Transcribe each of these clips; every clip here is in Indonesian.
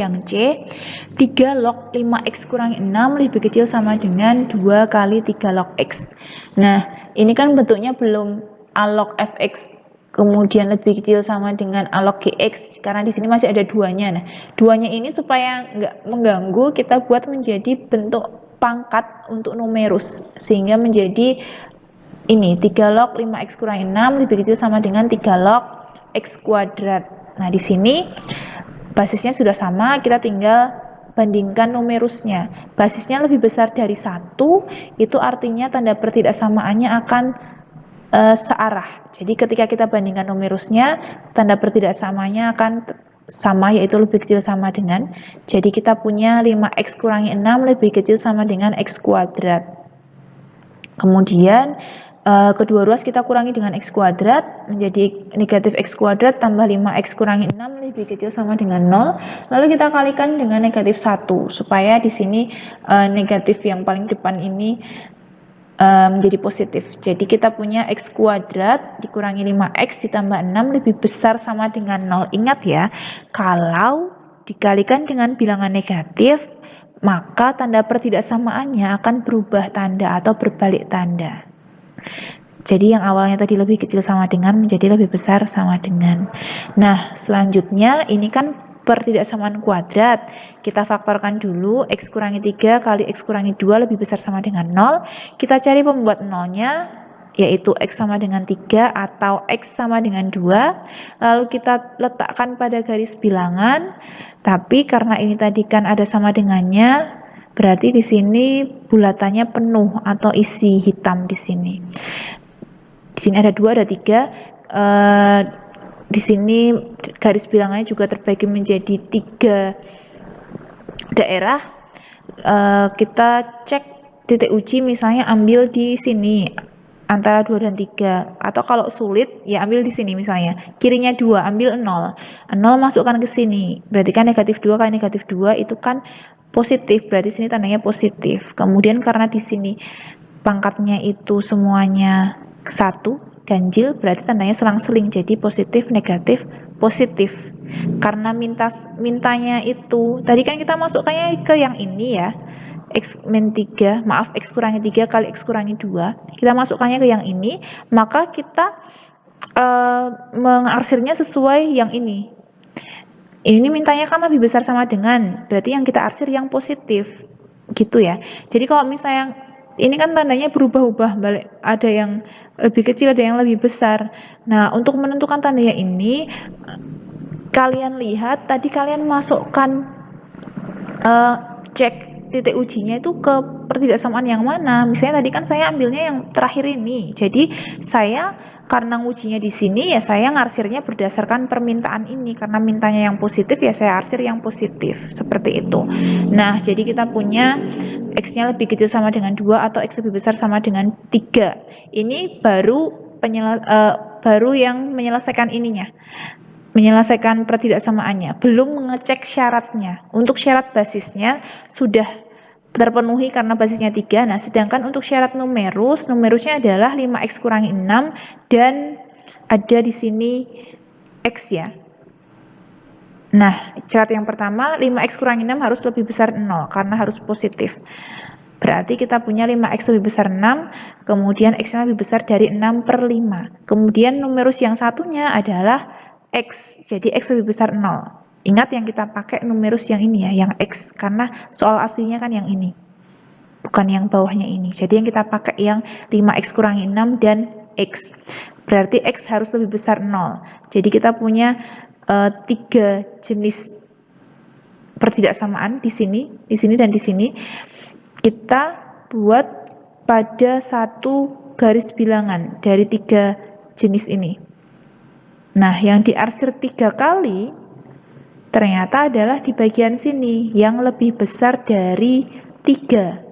yang C, 3 log 5x kurang 6 lebih kecil sama dengan 2 kali 3 log x. Nah, ini kan bentuknya belum a log fx kemudian lebih kecil sama dengan a log gx, karena di sini masih ada duanya. Nah, duanya ini supaya nggak mengganggu, kita buat menjadi bentuk pangkat untuk numerus, sehingga menjadi ini 3 log 5x kurang 6 lebih kecil sama dengan 3 log x kuadrat. Nah, di sini basisnya sudah sama, kita tinggal bandingkan numerusnya. Basisnya lebih besar dari 1, itu artinya tanda pertidaksamaannya akan searah. Jadi ketika kita bandingkan numerusnya, tanda pertidaksamaannya akan sama, yaitu lebih kecil sama dengan. Jadi kita punya 5x kurangi 6 lebih kecil sama dengan x kuadrat. Kemudian kedua ruas kita kurangi dengan x kuadrat, menjadi negatif x kuadrat tambah 5x kurangi 6 lebih kecil sama dengan 0. Lalu kita kalikan dengan negatif 1, supaya di sini negatif yang paling depan ini menjadi positif. Jadi kita punya x kuadrat dikurangi 5x ditambah 6 lebih besar sama dengan 0. Ingat ya, kalau dikalikan dengan bilangan negatif, maka tanda pertidaksamaannya akan berubah tanda atau berbalik tanda. Jadi yang awalnya tadi lebih kecil sama dengan menjadi lebih besar sama dengan. Nah, selanjutnya ini kan pertidaksamaan kuadrat. Kita faktorkan dulu, x kurangi 3 kali x kurangi 2 lebih besar sama dengan 0. Kita cari pembuat nolnya, yaitu x sama dengan 3 atau x sama dengan 2. Lalu kita letakkan pada garis bilangan, tapi karena ini tadi kan ada sama dengannya, berarti di sini bulatannya penuh atau isi hitam di sini. Di sini ada 2, ada 3. Di sini garis bilangannya juga terbagi menjadi 3 daerah. Kita cek titik uji, misalnya ambil di sini antara 2 dan 3, atau kalau sulit ya ambil di sini, misalnya kirinya 2, ambil 0 masukkan ke sini, berarti kan negatif 2 kali negatif 2 itu kan positif, berarti sini tandanya positif. Kemudian karena di sini pangkatnya itu semuanya 1 ganjil, berarti tandanya selang-seling, jadi positif negatif positif. Karena mintanya itu tadi kan kita masukkannya ke yang ini ya, x min 3, maaf x kurangi 3 kali x kurangi 2, kita masukkannya ke yang ini, maka kita mengarsirnya sesuai yang ini. Ini mintanya kan lebih besar sama dengan, berarti yang kita arsir yang positif gitu ya. Jadi kalau misalnya ini kan tandanya berubah-ubah, balik, ada yang lebih kecil, ada yang lebih besar. Nah, untuk menentukan tandanya ini, kalian lihat tadi kalian masukkan cek titik ujinya itu ke pertidaksamaan yang mana. Misalnya tadi kan saya ambilnya yang terakhir ini. Jadi saya karena ngujinya di sini ya saya ngarsirnya berdasarkan permintaan ini. Karena mintanya yang positif ya saya arsir yang positif. Seperti itu. Nah, jadi kita punya x-nya lebih kecil sama dengan 2 atau x lebih besar sama dengan 3. Ini baru yang menyelesaikan ininya, menyelesaikan pertidaksamaannya, belum mengecek syaratnya. Untuk syarat basisnya sudah terpenuhi karena basisnya 3. Nah, sedangkan untuk syarat numerusnya adalah 5x kurangi 6 dan ada di sini x ya. Nah, syarat yang pertama 5x kurangi 6 harus lebih besar 0 karena harus positif. Berarti kita punya 5x lebih besar 6, kemudian x-nya lebih besar dari 6/5. Kemudian numerus yang satunya adalah x, jadi x lebih besar 0. Ingat yang kita pakai numerus yang ini ya, yang x, karena soal aslinya kan yang ini, bukan yang bawahnya ini. Jadi yang kita pakai yang 5x kurangi 6 dan x. Berarti x harus lebih besar 0. Jadi kita punya 3 jenis pertidaksamaan di sini, dan di sini. Kita buat pada satu garis bilangan dari 3 jenis ini. Nah, yang diarsir 3 kali ternyata adalah di bagian sini yang lebih besar dari 3.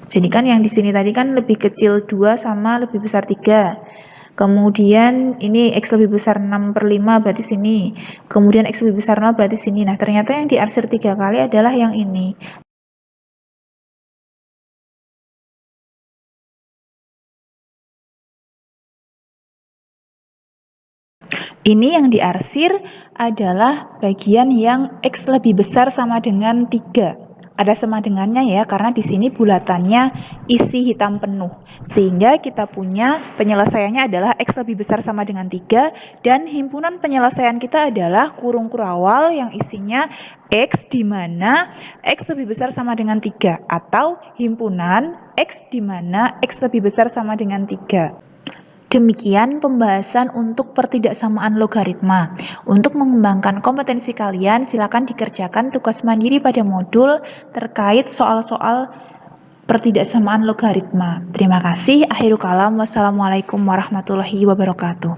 Jadi kan yang di sini tadi kan lebih kecil 2 sama lebih besar 3. Kemudian ini x lebih besar 6/5 berarti sini. Kemudian x lebih besar 0 berarti sini. Nah, ternyata yang diarsir 3 kali adalah yang ini. Ini yang diarsir adalah bagian yang X lebih besar sama dengan 3. Ada sama dengannya ya, karena di sini bulatannya isi hitam penuh. Sehingga kita punya penyelesaiannya adalah X lebih besar sama dengan 3, dan himpunan penyelesaian kita adalah kurung kurawal yang isinya X di mana X lebih besar sama dengan 3, atau himpunan X di mana X lebih besar sama dengan 3. Demikian pembahasan untuk pertidaksamaan logaritma. Untuk mengembangkan kompetensi kalian, silakan dikerjakan tugas mandiri pada modul terkait soal-soal pertidaksamaan logaritma. Terima kasih. Akhirul kalam. Wassalamualaikum warahmatullahi wabarakatuh.